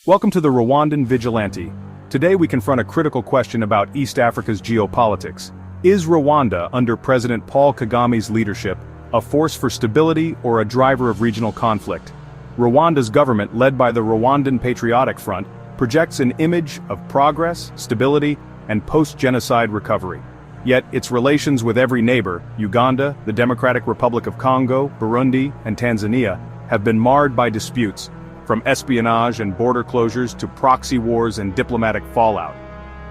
Welcome to the Rwandan Vigilante. Today we confront a critical question about East Africa's geopolitics. Is Rwanda, under President Paul Kagame's leadership, a force for stability or a driver of regional conflict? Rwanda's government, led by the Rwandan Patriotic Front, projects an image of progress, stability, and post-genocide recovery. Yet its relations with every neighbor, Uganda, the Democratic Republic of Congo, Burundi, and Tanzania, have been marred by disputes, from espionage and border closures to proxy wars and diplomatic fallout.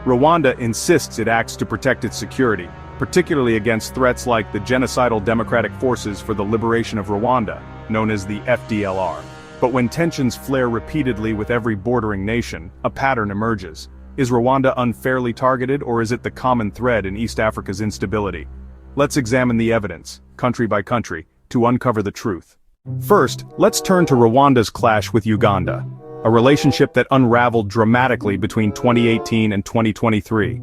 Rwanda insists it acts to protect its security, particularly against threats like the genocidal Democratic Forces for the Liberation of Rwanda, known as the FDLR. But when tensions flare repeatedly with every bordering nation, a pattern emerges. Is Rwanda unfairly targeted, or is it the common thread in East Africa's instability? Let's examine the evidence, country by country, to uncover the truth. First, let's turn to Rwanda's clash with Uganda, a relationship that unraveled dramatically between 2018 and 2023.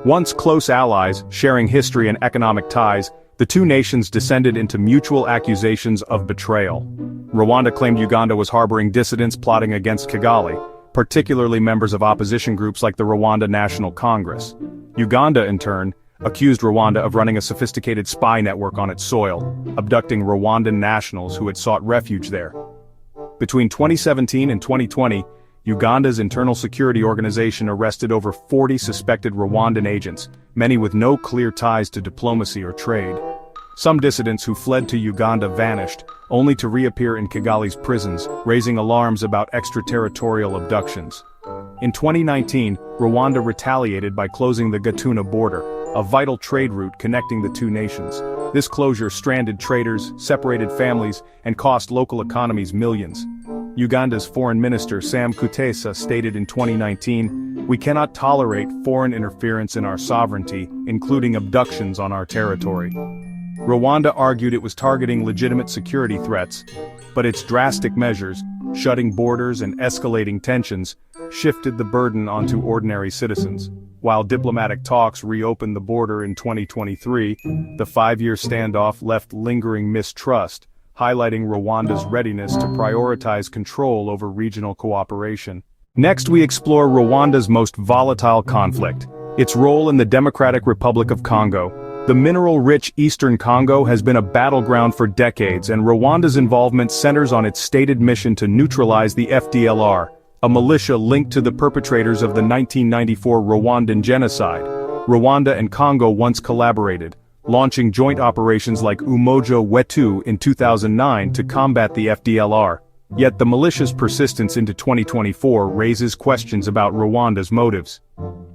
Once close allies, sharing history and economic ties, the two nations descended into mutual accusations of betrayal. Rwanda claimed Uganda was harboring dissidents plotting against Kigali, particularly members of opposition groups like the Rwanda National Congress. Uganda, in turn, accused Rwanda of running a sophisticated spy network on its soil, abducting Rwandan nationals who had sought refuge there. Between 2017 and 2020, Uganda's internal security organization arrested over 40 suspected Rwandan agents, many with no clear ties to diplomacy or trade. Some dissidents who fled to Uganda vanished, only to reappear in Kigali's prisons, raising alarms about extraterritorial abductions. In 2019, Rwanda retaliated by closing the Gatuna border, a vital trade route connecting the two nations. This closure stranded traders, separated families, and cost local economies millions. Uganda's Foreign Minister Sam Kutesa stated in 2019, "We cannot tolerate foreign interference in our sovereignty, including abductions on our territory." Rwanda argued it was targeting legitimate security threats, but its drastic measures, shutting borders and escalating tensions, shifted the burden onto ordinary citizens. While diplomatic talks reopened the border in 2023, the five-year standoff left lingering mistrust, highlighting Rwanda's readiness to prioritize control over regional cooperation. Next, we explore Rwanda's most volatile conflict, its role in the Democratic Republic of Congo. The mineral-rich Eastern Congo has been a battleground for decades, and Rwanda's involvement centers on its stated mission to neutralize the FDLR, a militia linked to the perpetrators of the 1994 Rwandan genocide. Rwanda and Congo once collaborated, launching joint operations like Umoja Wetu in 2009 to combat the FDLR. Yet the militia's persistence into 2024 raises questions about Rwanda's motives.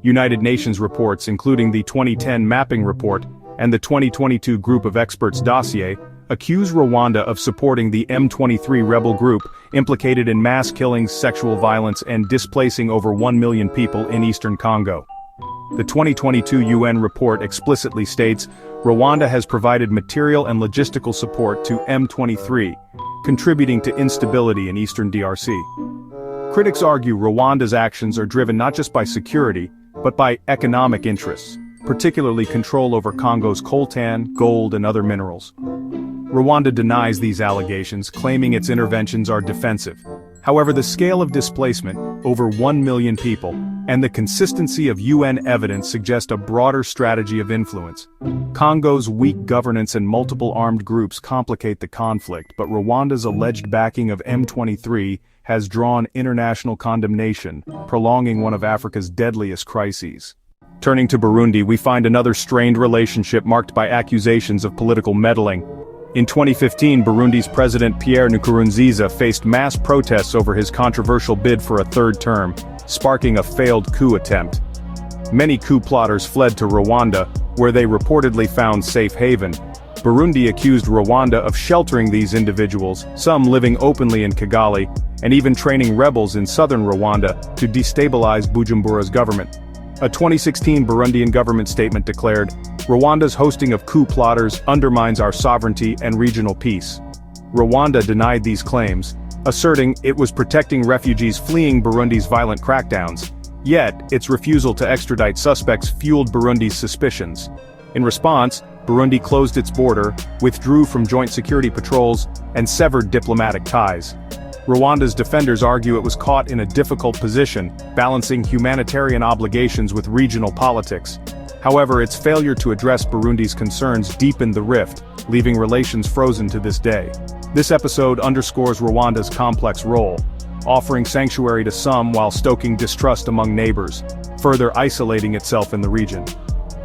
United Nations reports, including the 2010 Mapping Report and the 2022 Group of Experts dossier, accuse Rwanda of supporting the M23 rebel group implicated in mass killings, sexual violence, and displacing over 1 million people in eastern Congo. The 2022 UN report explicitly states Rwanda has provided material and logistical support to M23, contributing to instability in eastern DRC. Critics argue Rwanda's actions are driven not just by security, but by economic interests, particularly control over Congo's coltan, gold, and other minerals. Rwanda denies these allegations, claiming its interventions are defensive. However, the scale of displacement, over 1 million people, and the consistency of UN evidence suggest a broader strategy of influence. Congo's weak governance and multiple armed groups complicate the conflict, but Rwanda's alleged backing of M23 has drawn international condemnation, prolonging one of Africa's deadliest crises. Turning to Burundi, we find another strained relationship marked by accusations of political meddling. In 2015, Burundi's President Pierre Nkurunziza faced mass protests over his controversial bid for a third term, sparking a failed coup attempt. Many coup plotters fled to Rwanda, where they reportedly found safe haven. Burundi accused Rwanda of sheltering these individuals, some living openly in Kigali, and even training rebels in southern Rwanda to destabilize Bujumbura's government. A 2016 Burundian government statement declared, "Rwanda's hosting of coup plotters undermines our sovereignty and regional peace." Rwanda denied these claims, asserting it was protecting refugees fleeing Burundi's violent crackdowns. Yet, its refusal to extradite suspects fueled Burundi's suspicions. In response, Burundi closed its border, withdrew from joint security patrols, and severed diplomatic ties. Rwanda's defenders argue it was caught in a difficult position, balancing humanitarian obligations with regional politics. However, its failure to address Burundi's concerns deepened the rift, leaving relations frozen to this day. This episode underscores Rwanda's complex role, offering sanctuary to some while stoking distrust among neighbors, further isolating itself in the region.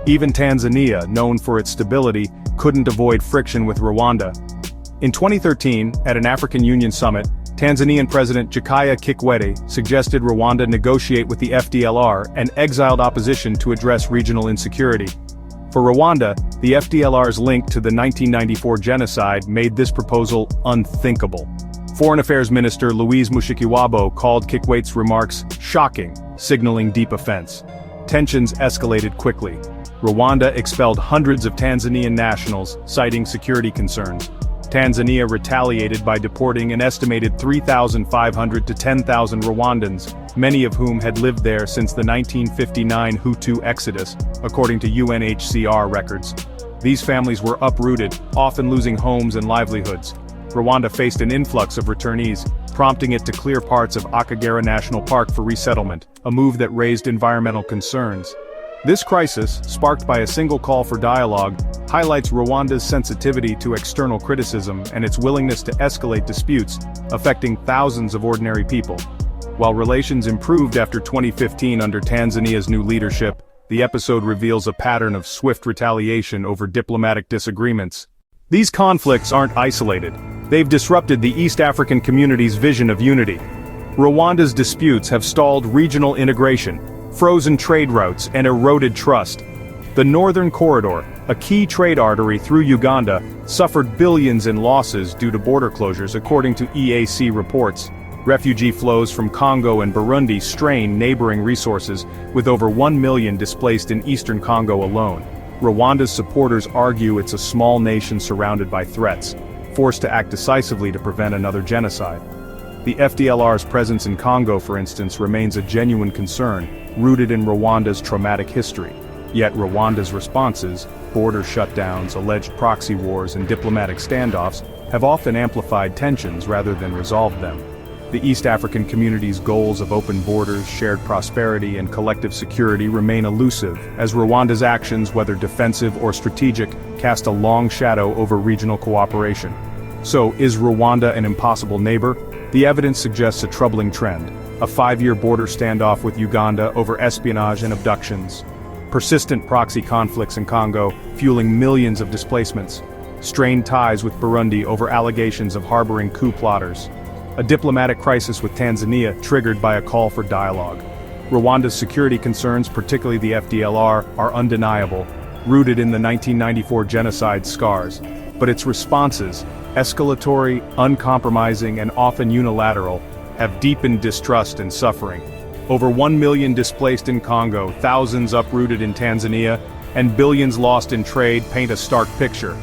Even Tanzania, known for its stability, couldn't avoid friction with Rwanda. In 2013, at an African Union summit, Tanzanian President Jakaya Kikwete suggested Rwanda negotiate with the FDLR and exiled opposition to address regional insecurity. For Rwanda, the FDLR's link to the 1994 genocide made this proposal unthinkable. Foreign Affairs Minister Louise Mushikiwabo called Kikwete's remarks shocking, signaling deep offense. Tensions escalated quickly. Rwanda expelled hundreds of Tanzanian nationals, citing security concerns. Tanzania retaliated by deporting an estimated 3,500 to 10,000 Rwandans, many of whom had lived there since the 1959 Hutu exodus, according to UNHCR records. These families were uprooted, often losing homes and livelihoods. Rwanda faced an influx of returnees, prompting it to clear parts of Akagera National Park for resettlement, a move that raised environmental concerns. This crisis, sparked by a single call for dialogue, highlights Rwanda's sensitivity to external criticism and its willingness to escalate disputes, affecting thousands of ordinary people. While relations improved after 2015 under Tanzania's new leadership, the episode reveals a pattern of swift retaliation over diplomatic disagreements. These conflicts aren't isolated. They've disrupted the East African community's vision of unity. Rwanda's disputes have stalled regional integration, frozen trade routes, and eroded trust. The Northern Corridor, a key trade artery through Uganda, suffered billions in losses due to border closures according to EAC reports. Refugee flows from Congo and Burundi strain neighboring resources, with over 1 million displaced in eastern Congo alone. Rwanda's supporters argue it's a small nation surrounded by threats, forced to act decisively to prevent another genocide. The FDLR's presence in Congo, for instance, remains a genuine concern, rooted in Rwanda's traumatic history. Yet Rwanda's responses, border shutdowns, alleged proxy wars, and diplomatic standoffs, have often amplified tensions rather than resolved them. The East African community's goals of open borders, shared prosperity, and collective security remain elusive, as Rwanda's actions, whether defensive or strategic, cast a long shadow over regional cooperation. So, is Rwanda an impossible neighbor? The evidence suggests a troubling trend: a 5-year border standoff with Uganda over espionage and abductions. Persistent proxy conflicts in Congo, fueling millions of displacements. Strained ties with Burundi over allegations of harboring coup plotters. A diplomatic crisis with Tanzania triggered by a call for dialogue. Rwanda's security concerns, particularly the FDLR, are undeniable, rooted in the 1994 genocide scars. But its responses, escalatory, uncompromising, and often unilateral, have deepened distrust and suffering. Over 1 million displaced in Congo, thousands uprooted in Tanzania, and billions lost in trade paint a stark picture.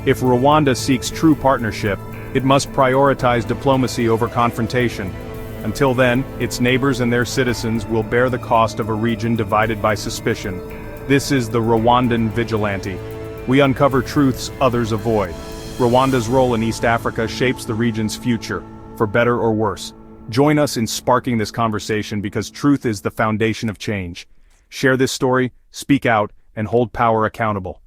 If Rwanda seeks true partnership, it must prioritize diplomacy over confrontation. Until then, its neighbors and their citizens will bear the cost of a region divided by suspicion. This is the Rwandan Vigilante. We uncover truths others avoid. Rwanda's role in East Africa shapes the region's future, for better or worse. Join us in sparking this conversation because truth is the foundation of change. Share this story, speak out, and hold power accountable.